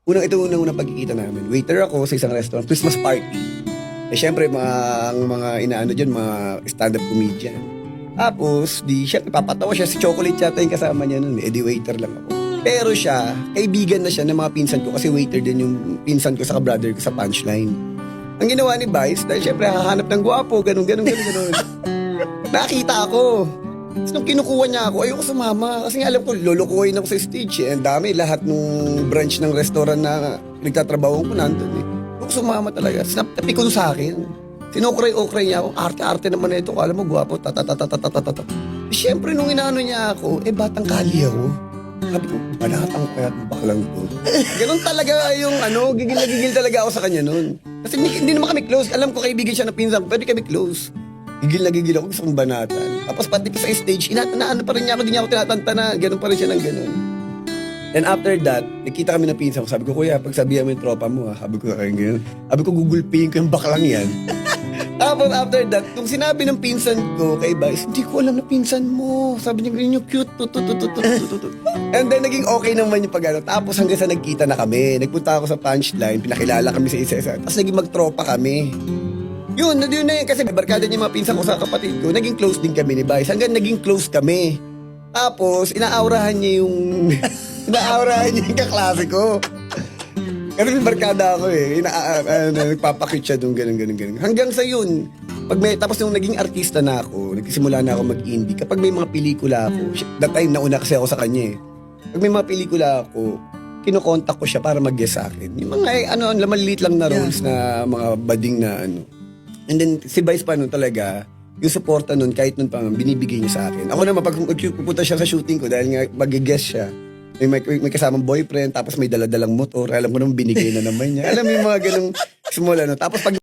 unang pagkikita namin. Waiter ako sa isang restaurant, Christmas party. Eh syempre, ang mga inaano dyan, mga stand-up comedian. Tapos, syempre, papatawa siya. Si Chocolate yata yung kasama niya nun. Eh, di waiter lang ako. Pero siya, kaibigan na siya ng mga pinsan ko kasi waiter din yung pinsan ko sa brother ko sa Punchline. Ang ginawa ni Vice, dahil syempre hahanap ng gwapo, ganun. Nakita ako. Tapos nung kinukuha niya ako, ayoko sumama. Kasi nga alam ko, lulukuhin ako sa stage. Eh. Ang dami, lahat ng branch ng restaurant na nagtatrabaho ko nandun eh. Ayoko sumama talaga. Napikon sa akin. Sinukray-ukray niya ako. Arte-arte naman na ito. Alam mo, gwapo. Tatatatatatatata. Siyempre, nung inaano niya ako, batang kali ako. Sabi ko, banatang kaya baklang to. Ganun talaga yung gigil na gigil talaga ako sa kanya nun. Kasi hindi naman kami close. Alam ko kaibigan siya ng pinsan ko, pwede kami close. Gigil na gigil ako, gusto kong banatan. Tapos pati pa sa stage, inaano pa rin niya ako, di niya ako tinatantana. Ganun pa rin siya ng ganun. Then after that, nakita kami ng pinsan ko. Sabi ko, kuya, pagsabihan mo yung tropa mo ha. Sabi ko, ganyan. Sabi ko, gugulpihin ko yung baklang yan. Tapos after that, nung sinabi ng pinsan ko kay Vice, hindi ko alam na pinsan mo. Sabi niya, ganyan yung cute. And then naging okay naman yung pag-ano. Tapos hanggang sa nagkita na kami. Nagpunta ako sa Punchline, pinakilala kami sa isa-isa. Tapos naging magtropa kami. Yun na yun. Kasi barkada niya mga pinsan ko sa kapatid ko. Naging close din kami ni Vice. Hanggang naging close kami. Tapos, inaaurahan niya yung kaklase ko. Kasi may barkada ako eh. Nagpapakit siya doon, ganun. Hanggang sa yun, tapos nung naging artista na ako, nagsimula na ako mag-indie, kapag may mga pelikula ako, that time nauna kasi ako sa kanya eh. Pag may mga pelikula ako, kinokontak ko siya para mag-guest sa akin. Yung mga maliliit lang na roles na mga bading na And then, si Vice pa nun talaga, yung suporta nun, kahit nun pa, binibigay niya sa akin. Ako naman, pag pupunta siya sa shooting ko, dahil nga mag-guest siya, may kasamang boyfriend, tapos may daladalang motor, alam ko naman binigay na naman niya. Alam mo yung mga ganong small Tapos pag